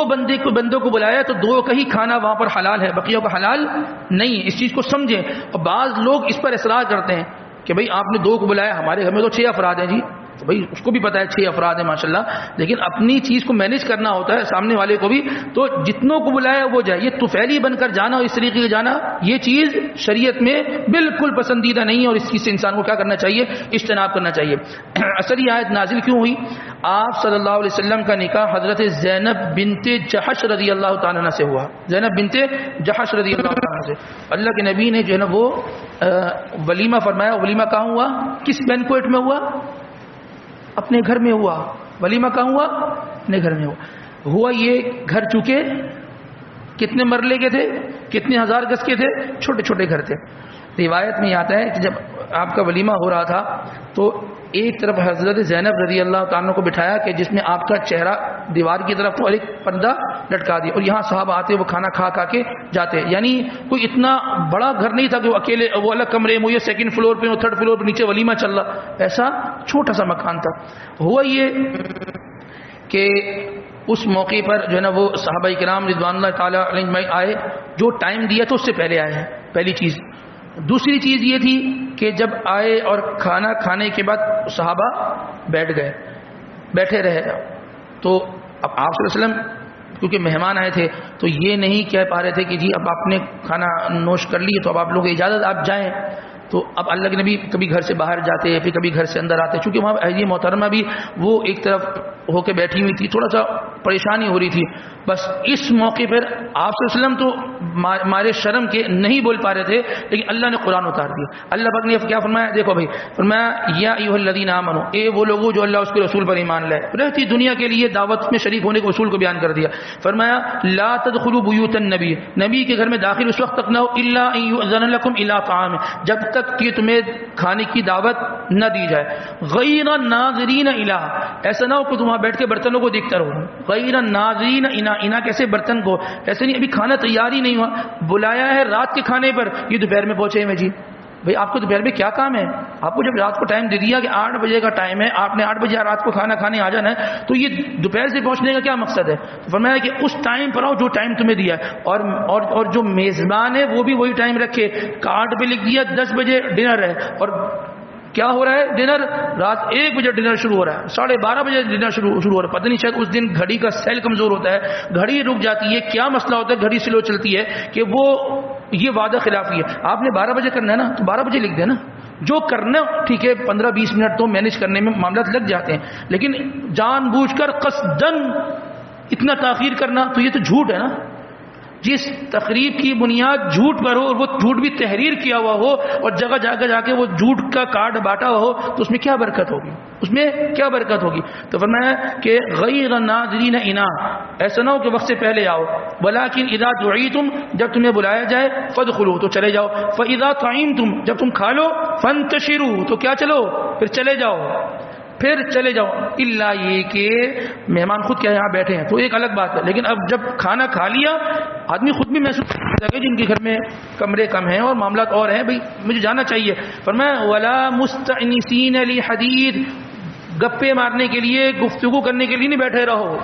بندوں کو بلایا تو دو کا ہی کھانا وہاں پر حلال ہے, بقیوں کا حلال نہیں ہے. اس چیز کو سمجھیں. اور بعض لوگ اس پر اصرار کرتے ہیں کہ بھئی آپ نے 2 کو بلایا, ہمارے گھر میں تو 6 افراد ہیں جی. تو بھائی اس کو بھی پتا ہے 6 افراد ہیں ماشاءاللہ, لیکن اپنی چیز کو مینیج کرنا ہوتا ہے, سامنے والے کو بھی. تو جتنوں کو بلایا وہ جائے. یہ طفیلی بن کر جانا اور اس طریقے سے جانا, یہ چیز شریعت میں بالکل پسندیدہ نہیں ہے, اور اس چیز سے انسان کو کیا کرنا چاہیے؟ اجتناب کرنا چاہیے. اصل یہ آیت نازل کیوں ہوئی؟ آپ صلی اللہ علیہ وسلم کا نکاح حضرت زینب بنت جحش رضی اللہ تعالیٰ عنہ سے ہوا. زینب بنت جحش رضی اللہ تعالیٰ عنہ سے اللہ کے نبی نے جو ہے نا وہ ولیمہ فرمایا. ولیمہ کہاں ہوا؟ کس بینکویٹ میں ہوا؟ اپنے گھر میں ہوا. ولیمہ کہاں ہوا؟ اپنے گھر میں ہوا. یہ گھر چکے کتنے مرلے کے تھے, کتنے ہزار گز کے تھے, چھوٹے چھوٹے گھر تھے. روایت میں آتا ہے کہ جب آپ کا ولیمہ ہو رہا تھا تو ایک طرف حضرت زینب رضی اللہ تعالیٰ کو بٹھایا کہ جس میں آپ کا چہرہ دیوار کی طرف اور ایک پردہ لٹکا دیا, اور یہاں صحابہ آتے وہ کھانا کھا کے جاتے. یعنی کوئی اتنا بڑا گھر نہیں تھا کہ وہ اکیلے وہ الگ کمرے میں, یہ 2nd فلور پہ, 3rd فلور پہ نیچے ولیمہ چل رہا, ایسا چھوٹا سا مکان تھا. ہوا یہ کہ اس موقع پر جو ہے نا وہ صحابہ کرام رضوان اللہ تعالیٰ علیہ آئے, جو ٹائم دیا تو اس سے پہلے آئے ہیں, پہلی چیز. دوسری چیز یہ تھی کہ جب آئے اور کھانا کھانے کے بعد صحابہ بیٹھے رہے, تو اب آپ صلی اللہ علیہ وسلم کیونکہ مہمان آئے تھے تو یہ نہیں کہہ پا رہے تھے کہ جی اب آپ نے کھانا نوش کر لی تو اب آپ لوگ اجازت آپ جائیں. تو اب اللہ کے نبی کبھی گھر سے باہر جاتے, پھر کبھی گھر سے اندر آتے, چونکہ وہاں اہلیہ محترمہ بھی وہ ایک طرف ہو کے بیٹھی ہوئی تھی, تھوڑا سا پریشانی ہو رہی تھی. بس اس موقع پر آپ صلی اللہ علیہ وسلم تو مارے شرم کے نہیں بول پا رہے تھے, لیکن اللہ نے قرآن اتار دیا. اللہ پاک نے کیا فرمایا؟ دیکھو بھائی, فرمایا یا ایھا الذین آمنوا, اے وہ لوگوں جو اللہ اس کے رسول پر ایمان لائے. رہتی دنیا کے لیے دعوت میں شریک ہونے کے اصول کو بیان کر دیا. فرمایا لا تدخلوا بیوت النبی, نبی کے گھر میں داخل اس وقت تک نہ ہو الا ان یؤذن لکم الی طعام, جب تک کہ تمہیں کھانے کی دعوت نہ دی جائے. غیر ناظرین الہ, ایسا نہ ہو کہ تم وہاں بیٹھ کے برتنوں کو دیکھتا رہو. غیر ناظرین انا کیسے برتن کو ایسے نہیں, ابھی کھانا تیار ہی نہیں ہوا, بلایا ہے رات کے کھانے پر, یہ دوپہر میں پہنچے ہیں جی. بھئی آپ کو دوپہر میں کیا کام ہے؟ آپ کو جب رات کو ٹائم دے دیا کہ 8 بجے کا ٹائم ہے, آپ نے 8 بجے رات کو کھانا کھانے آ جانا ہے, تو یہ دوپہر سے پہنچنے کا کیا مقصد ہے؟ فرمایا کہ اس ٹائم پر آؤ جو ٹائم تمہیں دیا ہے, اور جو میزبان ہے وہ بھی وہی ٹائم رکھے. کارڈ پہ لکھ دیا 10 بجے ڈنر ہے, اور کیا ہو رہا ہے ڈنر, رات 1 بجے ڈنر شروع ہو رہا ہے, 12:30 بجے ڈنر شروع ہو رہا ہے. پتہ نہیں شاید اس دن گھڑی کا سیل کمزور ہوتا ہے, گھڑی رک جاتی ہے, کیا مسئلہ ہوتا ہے, گھڑی سلو چلتی ہے کہ وہ یہ وعدہ خلافی ہے. آپ نے 12 بجے کرنا ہے نا, تو 12 بجے لکھ دینا جو کرنا, ٹھیک ہے 15-20 منٹ تو مینیج کرنے میں معاملات لگ جاتے ہیں, لیکن جان بوجھ کر قصدن اتنا تاخیر کرنا تو یہ تو جھوٹ ہے نا. جس تقریب کی بنیاد جھوٹ پر ہو اور وہ جھوٹ بھی تحریر کیا ہوا ہو اور جگہ جا کے وہ جھوٹ کا کارڈ بانٹا ہوا ہو, تو اس میں کیا برکت ہوگی, اس میں کیا برکت ہوگی؟ تو فرمایا کہ غیر ناظرین انا, ایسا نہ ہو کہ وقت سے پہلے آؤ, ولکن اذا دعیتم, جب تمہیں بلایا جائے, فادخلوا, تو چلے جاؤ, فاذا طعمتم, جب تم کھا لو, فانتشروا, تو کیا چلو, پھر چلے جاؤ. الا یہ کہ مہمان خود کیا یہاں بیٹھے ہیں تو ایک الگ بات ہے, لیکن اب جب کھانا کھا لیا آدمی خود بھی محسوس کرتا ہے جن کے گھر میں کمرے کم ہیں اور معاملات اور ہیں, بھئی مجھے جانا چاہیے. فرمایا ولا مستأنسین لحدیث, گپے مارنے کے لیے, گفتگو کرنے کے لیے نہیں بیٹھے رہو.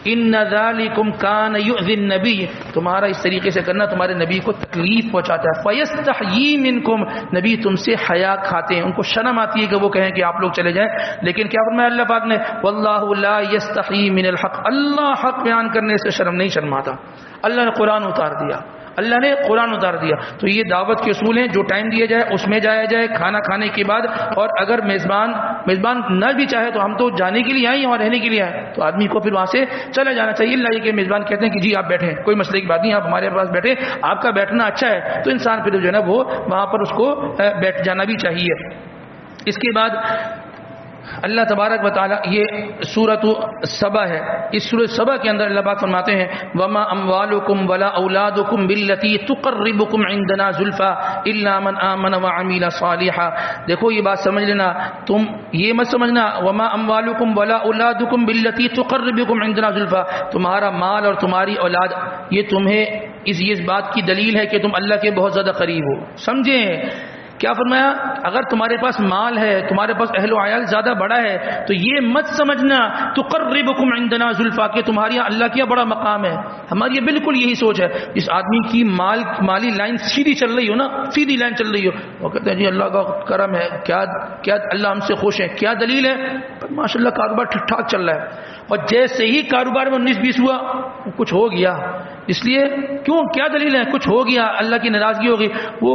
ان ذالکم کان یؤذی النبی, تمہارا اس طریقے سے کرنا تمہارے نبی کو تکلیف پہنچاتا ہے. فیستحیی منکم, نبی تم سے حیا کھاتے ہیں, ان کو شرم آتی ہے کہ وہ کہیں کہ آپ لوگ چلے جائیں. لیکن کیا فرمایا اللہ پاک نے, واللہ لا یستحیی من الحق, اللہ حق بیان کرنے سے شرم نہیں شرماتا. اللہ نے قرآن اتار دیا. تو یہ دعوت کے اصول ہیں, جو ٹائم دیا جائے اس میں جایا جائے کھانا کھانے کے بعد, اور اگر میزبان نہ بھی چاہے تو ہم تو جانے کے لیے آئے ہیں اور رہنے کے لیے آئے, تو آدمی کو پھر وہاں سے چلا جانا چاہیے. اللہ یہ کہ میزبان کہتے ہیں کہ جی آپ بیٹھیں, کوئی مسئلے کی بات نہیں, آپ ہمارے پاس بیٹھیں, آپ کا بیٹھنا اچھا ہے, تو انسان پھر جو ہے نا وہ وہاں پر اس کو بیٹھ جانا بھی چاہیے. اس کے بعد اللہ تبارک و تعالی, یہ سورۃ سبا ہے, اس سورۃ سبا کے اندر اللہ پاک فرماتے ہیں وما اموالکم ولا اولادکم بالتی تقربکم عندنا زلفا الا من آمن وعمل صالحا. دیکھو یہ بات سمجھ لینا, تم یہ مت سمجھنا وما اموالکم ولا اولادکم بالتی تقربکم عندنا زلفا, تمہارا مال اور تمہاری اولاد یہ تمہیں اس بات کی دلیل ہے کہ تم اللہ کے بہت زیادہ قریب ہو. سمجھیں کیا فرمایا, اگر تمہارے پاس مال ہے, تمہارے پاس اہل و عیال زیادہ بڑا ہے, تو یہ مت سمجھنا تقربکم عندنا زلفا کہ تمہاری اللہ کیا بڑا مقام ہے. ہماری بالکل یہی سوچ ہے. اس آدمی کی مالی لائن سیدھی چل رہی ہو نا, سیدھی لائن چل رہی ہو, وہ کہتے ہیں جی اللہ کا کرم ہے, کیا اللہ ہم سے خوش ہے, کیا دلیل ہے؟ ماشاء اللہ کاروبار ٹھیک ٹھاک چل رہا ہے, اور جیسے ہی کاروبار میں 19-20 ہوا کچھ ہو گیا, اس لیے کیا دلیل ہے, کچھ ہو گیا, اللہ کی ناراضگی ہوگی, وہ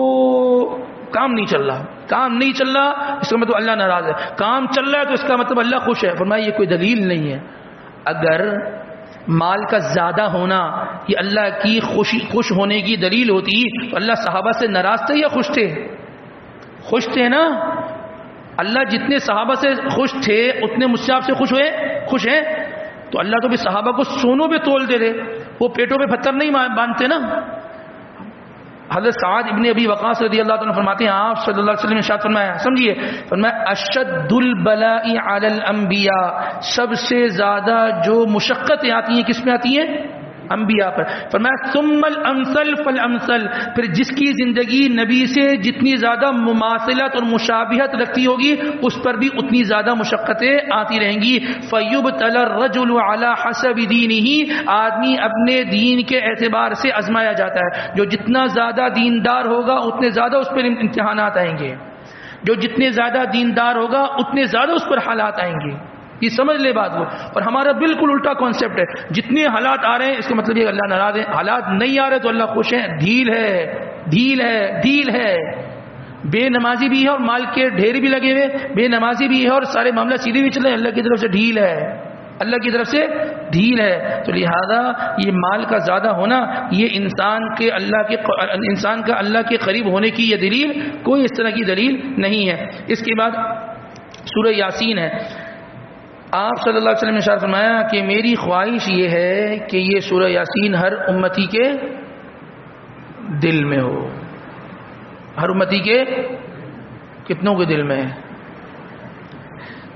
کام نہیں چل رہا, اس کا مطلب اللہ ناراض ہے. کام چل رہا ہے تو اس کا مطلب اللہ خوش ہے. فرمایا یہ کوئی دلیل نہیں ہے. اگر مال کا زیادہ ہونا یہ اللہ کی خوش ہونے کی دلیل ہوتی تو اللہ صحابہ سے ناراض تھے یا خوش تھے نا. اللہ جتنے صحابہ سے خوش تھے اتنے مجھ سے آپ سے خوش ہیں. تو اللہ تو بھی صحابہ کو سونوں پہ تول دے رہے, وہ پیٹوں پہ پتھر نہیں باندھتے نا. حضرت سعد ابن ابی وقاص رضی اللہ عنہ فرماتے ہیں آپ صلی اللہ علیہ وسلم نے ارشاد فرمایا, سمجھیے, فرمایا اشد البلاء علی الانبیاء, سب سے زیادہ جو مشقتیں آتی ہیں کس میں آتی ہیں؟ انبیاء پر. فرمایا ثم الامثل فالامثل, پھر جس کی زندگی نبی سے جتنی زیادہ مماثلت اور مشابہت رکھتی ہوگی اس پر بھی اتنی زیادہ مشقتیں آتی رہیں گی. فیبتلی الرجل علی حسب دینہ, آدمی اپنے دین کے اعتبار سے آزمایا جاتا ہے. جو جتنا زیادہ دیندار ہوگا اتنے زیادہ اس پر امتحانات آئیں گے, جو جتنے زیادہ دیندار ہوگا اتنے زیادہ اس پر حالات آئیں گے. یہ سمجھ لے بات کو. اور ہمارا بالکل الٹا کانسیپٹ ہے, جتنے حالات آ رہے ہیں اس کا مطلب یہ اللہ ناراض ہے, حالات نہیں آ رہے تو اللہ خوش ہے. ڈھیل ہے. بے نمازی بھی ہے اور مال کے ڈھیر بھی لگے ہوئے, بے نمازی بھی ہے اور سارے معاملہ سیدھے بھی چلے, اللہ کی طرف سے ڈھیل ہے. تو لہذا یہ مال کا زیادہ ہونا یہ انسان کا اللہ کے قریب ہونے کی یہ دلیل کوئی اس طرح کی دلیل نہیں ہے. اس کے بعد سورہ یاسین ہے. آپ صلی اللہ علیہ وسلم نے ارشاد فرمایا کہ میری خواہش یہ ہے کہ یہ سورہ یاسین ہر امتی کے دل میں ہو. ہر امتی کے کتنوں کے دل میں ہے؟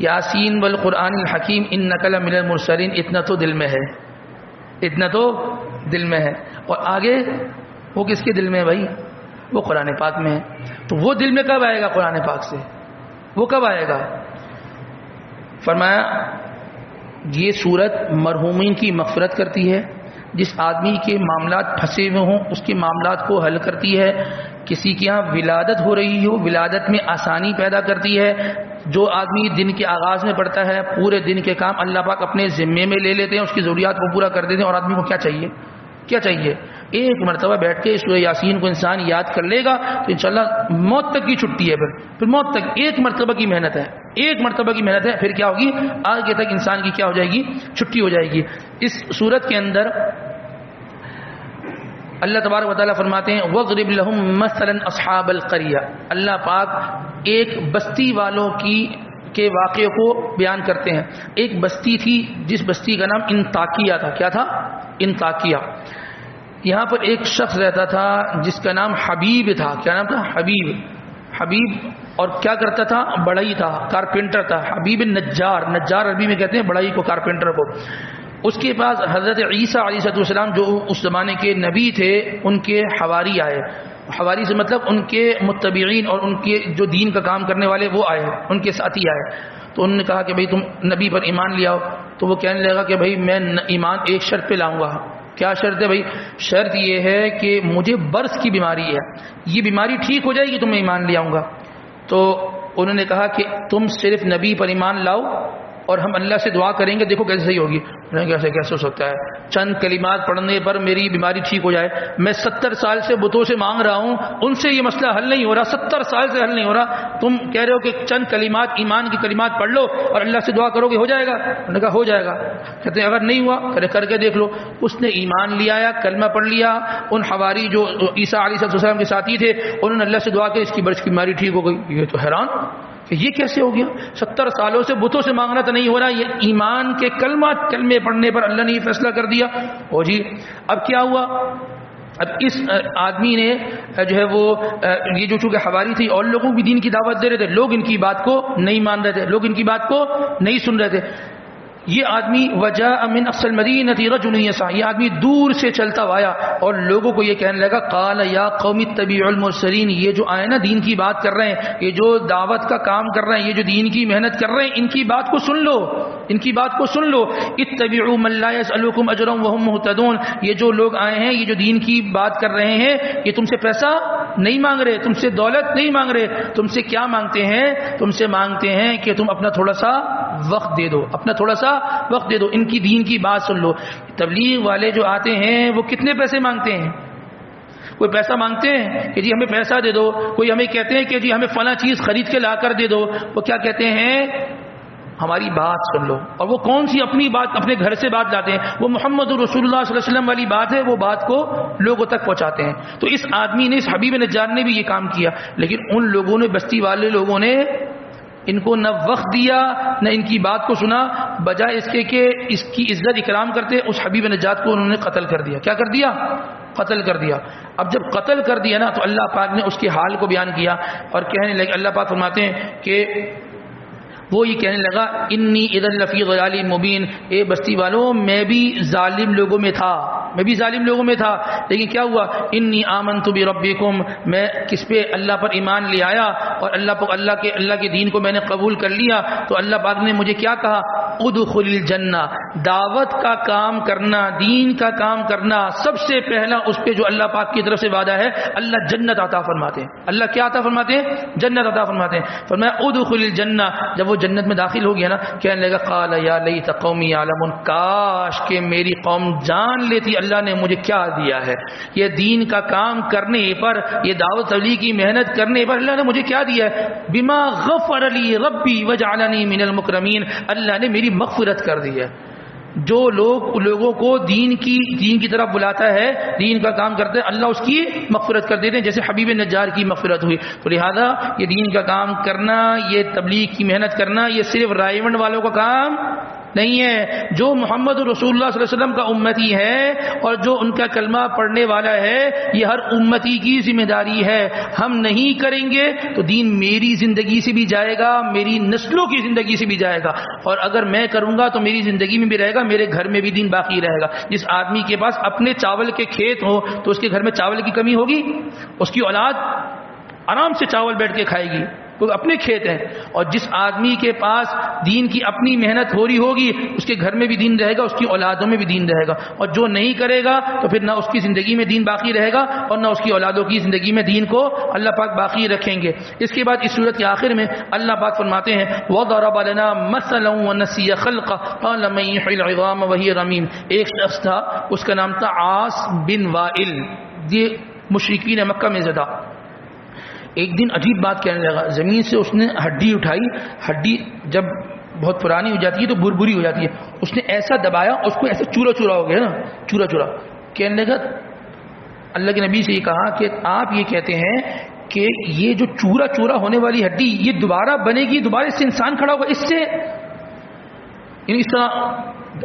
یاسین والقرآن الحکیم انک لمن المرسلین، اتنا تو دل میں ہے، اتنا تو دل میں ہے. اور آگے وہ کس کے دل میں ہے بھائی؟ وہ قرآن پاک میں ہے. تو وہ دل میں کب آئے گا قرآن پاک سے؟ وہ کب آئے گا؟ فرمایا یہ سورت مرحومین کی مغفرت کرتی ہے، جس آدمی کے معاملات پھنسے ہوئے ہوں اس کے معاملات کو حل کرتی ہے. کسی کے یہاں ولادت ہو رہی ہو، ولادت میں آسانی پیدا کرتی ہے. جو آدمی دن کے آغاز میں پڑھتا ہے پورے دن کے کام اللہ پاک اپنے ذمے میں لے لیتے ہیں، اس کی ضروریات کو پورا کر دیتے ہیں. اور آدمی کو کیا چاہیے؟ کیا چاہیے؟ ایک مرتبہ بیٹھ کے سورہ یاسین کو انسان یاد کر لے گا تو انشاءاللہ موت تک کی چھٹی ہے. پھر موت تک ایک مرتبہ کی محنت ہے، ایک مرتبہ کی محنت ہے. پھر کیا ہوگی؟ آگے تک انسان کی کیا ہو جائے گی؟ چھٹی ہو جائے گی. اس صورت کے اندر اللہ تبارک و تعالیٰ فرماتے ہیں وَاضْرِبْ لَهُمْ مَثَلًا أَصْحَابَ الْقَرْيَةِ. اللہ پاک ایک بستی والوں کے واقعے کو بیان کرتے ہیں. ایک بستی تھی جس بستی کا نام انطاکیہ تھا. کیا تھا؟ انطاکیہ. یہاں پر ایک شخص رہتا تھا جس کا نام حبیب تھا. کیا نام تھا؟ حبیب. اور کیا کرتا تھا؟ بڑھئی تھا، کارپینٹر تھا. حبیب نجار، نجار عربی میں کہتے ہیں بڑھئی کو، کارپینٹر کو. اس کے پاس حضرت عیسیٰ علیہ السلام جو اس زمانے کے نبی تھے ان کے حواری آئے. حواری سے مطلب ان کے متبعین اور ان کے جو دین کا کام کرنے والے وہ آئے، ان کے ساتھی آئے. تو انہوں نے کہا کہ بھئی تم نبی پر ایمان لے آؤ. تو وہ کہنے لگا کہ بھئی میں ایمان ایک شرط پہ لاؤں گا. کیا شرط ہے بھئی؟ شرط یہ ہے کہ مجھے برس کی بیماری ہے، یہ بیماری ٹھیک ہو جائے گی تو میں ایمان لے آؤں گا. تو انہوں نے کہا کہ تم صرف نبی پر ایمان لاؤ اور ہم اللہ سے دعا کریں گے، دیکھو کیسے صحیح ہوگی. کیسے ہو سکتا ہے؟ چند کلمات پڑھنے پر میری بیماری ٹھیک ہو جائے؟ میں 70 سال سے بتوں سے مانگ رہا ہوں، ان سے یہ مسئلہ حل نہیں ہو رہا، 70 سال سے حل نہیں ہو رہا. تم کہہ رہے ہو کہ چند کلمات ایمان کی کلمات پڑھ لو اور اللہ سے دعا کرو گے ہو جائے گا؟ انہوں نے کہا ہو جائے گا. کہتے ہیں اگر نہیں ہوا کر کے دیکھ لو. اس نے ایمان لے آیا، کلمہ پڑھ لیا. ان حواری جو عیسیٰ علیہ السلام کے ساتھی تھے انہوں نے اللہ سے دعا کی، اس کی برس کی بیماری ٹھیک ہو گئی. یہ تو حیران کہ یہ کیسے ہو گیا؟ 70 سالوں سے بتوں سے مانگنا تو نہیں ہو رہا، یہ ایمان کے کلمے پڑھنے پر اللہ نے یہ فیصلہ کر دیا. او جی اب کیا ہوا؟ اب اس آدمی نے جو ہے وہ یہ جو چونکہ حواری تھی اور لوگوں بھی دین کی دعوت دے رہے تھے، لوگ ان کی بات کو نہیں مان رہے تھے، لوگ ان کی بات کو نہیں سن رہے تھے. یہ آدمی وجاء من اقصى المدینہ رجل یسعی، یہ آدمی دور سے چلتا آیا اور لوگوں کو یہ کہنے لگا قال یا قوم اتبعوا المرسلین. یہ جو آئے نا دین کی بات کر رہے ہیں، یہ جو دعوت کا کام کر رہے ہیں، یہ جو دین کی محنت کر رہے ہیں، ان کی بات کو سن لو، ان کی بات کو سن لو. اتبعوا من لا يسألكم اجرا وهم مهتدون. یہ جو لوگ آئے ہیں، یہ جو دین کی بات کر رہے ہیں، یہ تم سے پیسہ نہیں مانگ رہے، تم سے دولت نہیں مانگ رہے. تم سے کیا مانگتے ہیں؟ تم سے مانگتے ہیں کہ تم اپنا تھوڑا سا وقت دے دو، اپنا تھوڑا سا وقت دے دو، ان کی دین کی بات سن لو. تبلیغ والے جو آتے ہیں وہ کتنے پیسے مانگتے ہیں؟ کوئی پیسہ مانگتے ہیں کہ جی ہمیں پیسہ دے دو؟ کوئی ہمیں کہتے ہیں کہ جی ہمیں فلاں چیز خرید کے لا کر دے دو. وہ کیا کہتے ہیں؟ ہماری بات سن لو. اور وہ کون سی اپنی بات اپنے گھر سے بات لاتے ہیں؟ وہ محمد رسول اللہ صلی اللہ علیہ وسلم والی بات ہے، وہ بات کو لوگوں تک پہنچاتے ہیں. تو اس آدمی نے، اس حبیب نجار نے بھی یہ کام کیا. لیکن ان لوگوں نے، بستی والے لوگوں نے ان کو نہ وقت دیا نہ ان کی بات کو سنا. بجائے اس کے کہ اس کی عزت اکرام کرتے، اس حبیب نجات کو انہوں نے قتل کر دیا. کیا کر دیا؟ قتل کر دیا. اب جب قتل کر دیا نا تو اللہ پاک نے اس کے حال کو بیان کیا اور کہنے لگے، اللہ پاک فرماتے ہیں کہ وہ یہ کہنے لگا انی اذا لفی ضلال مبین. اے بستی والوں میں بھی ظالم لوگوں میں تھا، میں بھی ظالم لوگوں میں تھا. لیکن کیا ہوا؟ انی آمنت بربکم، میں کس پہ؟ اللہ پر ایمان لے آیا اور اللہ کے دین کو میں نے قبول کر لیا. تو اللہ پاک نے مجھے کیا کہا؟ ادخل الجنہ. دعوت کا کام کرنا، دین کا کام کرنا، سب سے پہلا اس پہ جو اللہ پاک کی طرف سے وعدہ ہے، اللہ جنت عطا فرماتے ہیں. اللہ کیا عطا فرماتے ہیں؟ جنت عطا فرماتے ہیں. فرمایا ادخل الجنہ. جب وہ جنت میں داخل ہو گیا نا، کہنے لگا قال یا لیت قومی یعلمون، کاش کہ میری قوم جان لیتی اللہ نے مجھے کیا دیا ہے. یہ دین کا کام کرنے پر، یہ دعوت تبلیغ کی محنت کرنے پر اللہ نے مجھے کیا دیا ہے؟ بما غفر لی ربی وجعلنی من المکرمین. اللہ نے میری مغفرت کر دی ہے. جو لوگوں کو دین کی طرف بلاتا ہے، دین کا کام کرتے ہیں، اللہ اس کی مغفرت کر دیتے ہیں، جیسے حبیب نجار کی مغفرت ہوئی. تو لہذا یہ دین کا کام کرنا، یہ تبلیغ کی محنت کرنا، یہ صرف رائے ونڈ والوں کا کام نہیں ہے. جو محمد رسول اللہ صلی اللہ علیہ وسلم کا امتی ہے اور جو ان کا کلمہ پڑھنے والا ہے یہ ہر امتی کی ذمہ داری ہے. ہم نہیں کریں گے تو دین میری زندگی سے بھی جائے گا, میری نسلوں کی زندگی سے بھی جائے گا, اور اگر میں کروں گا تو میری زندگی میں بھی رہے گا, میرے گھر میں بھی دین باقی رہے گا. جس آدمی کے پاس اپنے چاول کے کھیت ہو تو اس کے گھر میں چاول کی کمی ہوگی؟ اس کی اولاد آرام سے چاول بیٹھ کے کھائے گی, کیونکہ اپنے کھیت ہیں. اور جس آدمی کے پاس دین کی اپنی محنت ہو رہی ہوگی اس کے گھر میں بھی دین رہے گا, اس کی اولادوں میں بھی دین رہے گا. اور جو نہیں کرے گا تو پھر نہ اس کی زندگی میں دین باقی رہے گا اور نہ اس کی اولادوں کی زندگی میں دین کو اللہ پاک باقی رکھیں گے. اس کے بعد اس صورت کے آخر میں اللہ پاک فرماتے ہیں وَضَرَبَ لَنَا مَثَلًا وَنَسِيَ خَلْقَهُ قَالَ مَن يُحْيِي الْعِظَامَ وَهِيَ رَمِيمٌ. ایک شخص تھا, اس کا نام تھا عاص بن وائل. یہ مشرکین مکہ میں زدہ. ایک دن عجیب بات کہنے لگا, زمین سے اس نے ہڈی اٹھائی. ہڈی جب بہت پرانی ہو جاتی ہے تو بربری ہو جاتی ہے. اس نے ایسا دبایا اس کو ایسا چورا چورا ہو گیا نا, چورا چورا. کہنے لگا اللہ کے نبی سے یہ کہا کہ آپ یہ کہتے ہیں کہ یہ جو چورا چورا ہونے والی ہڈی یہ دوبارہ بنے گی, دوبارہ اس سے انسان کھڑا ہوگا, اس سے اس طرح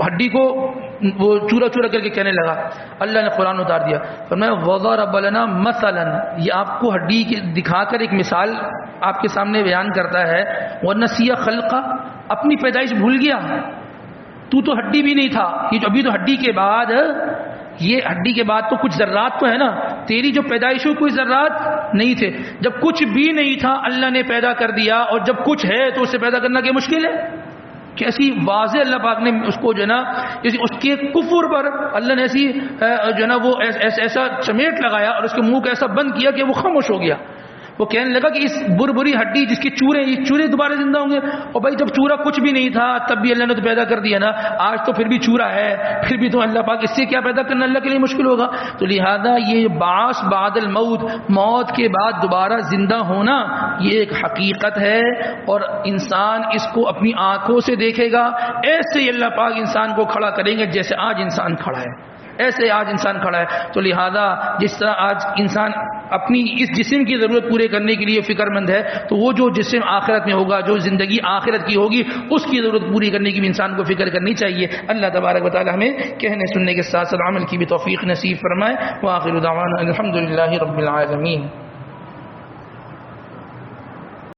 ہڈی کو وہ چورا چورا کر کے کہنے لگا. اللہ نے قرآن اتار دیا, فرمایا وَضَرَبَ لَنَا مَثَلًا. یہ آپ کو ہڈی دکھا کر ایک مثال آپ کے سامنے بیان کرتا ہے. وَنَسِيَ خَلْقَهُ, اپنی پیدائش بھول گیا. تو ہڈی بھی نہیں تھا, یہ ابھی تو ہڈی کے بعد, یہ ہڈی کے بعد تو کچھ ذرات تو ہے نا, تیری جو پیدائش ہوئی کوئی ذرات نہیں تھے. جب کچھ بھی نہیں تھا اللہ نے پیدا کر دیا, اور جب کچھ ہے تو اسے پیدا کرنا کیا مشکل ہے. کیسی واضح اللہ پاک نے اس کو جو ہے نا اس کے کفر پر اللہ نے ایسی جو ہے نا وہ ایسا چمیٹ لگایا اور اس کے منہ کو ایسا بند کیا کہ وہ خاموش ہو گیا. وہ کہنے لگا کہ اس بربری ہڈی جس کے چورے, یہ چورے دوبارہ زندہ ہوں گے. اور بھائی جب چورا کچھ بھی نہیں تھا تب بھی اللہ نے تو پیدا کر دیا نا, آج تو پھر بھی چورا ہے, پھر بھی تو اللہ پاک اس سے کیا پیدا کرنا اللہ کے لیے مشکل ہوگا. تو لہذا یہ بعث بعد الموت, موت کے بعد دوبارہ زندہ ہونا, یہ ایک حقیقت ہے اور انسان اس کو اپنی آنکھوں سے دیکھے گا. ایسے ہی اللہ پاک انسان کو کھڑا کریں گے جیسے آج انسان کھڑا ہے, ایسے آج انسان کھڑا ہے. تو لہذا جس طرح آج انسان اپنی اس جسم کی ضرورت پورے کرنے کے لیے فکر مند ہے, تو وہ جو جسم آخرت میں ہوگا, جو زندگی آخرت کی ہوگی, اس کی ضرورت پوری کرنے کی بھی انسان کو فکر کرنی چاہیے. اللہ تبارک و تعالی ہمیں کہنے سننے کے ساتھ ساتھ عمل کی بھی توفیق نصیب فرمائے. وآخر دعوانا الحمدللہ رب العالمین.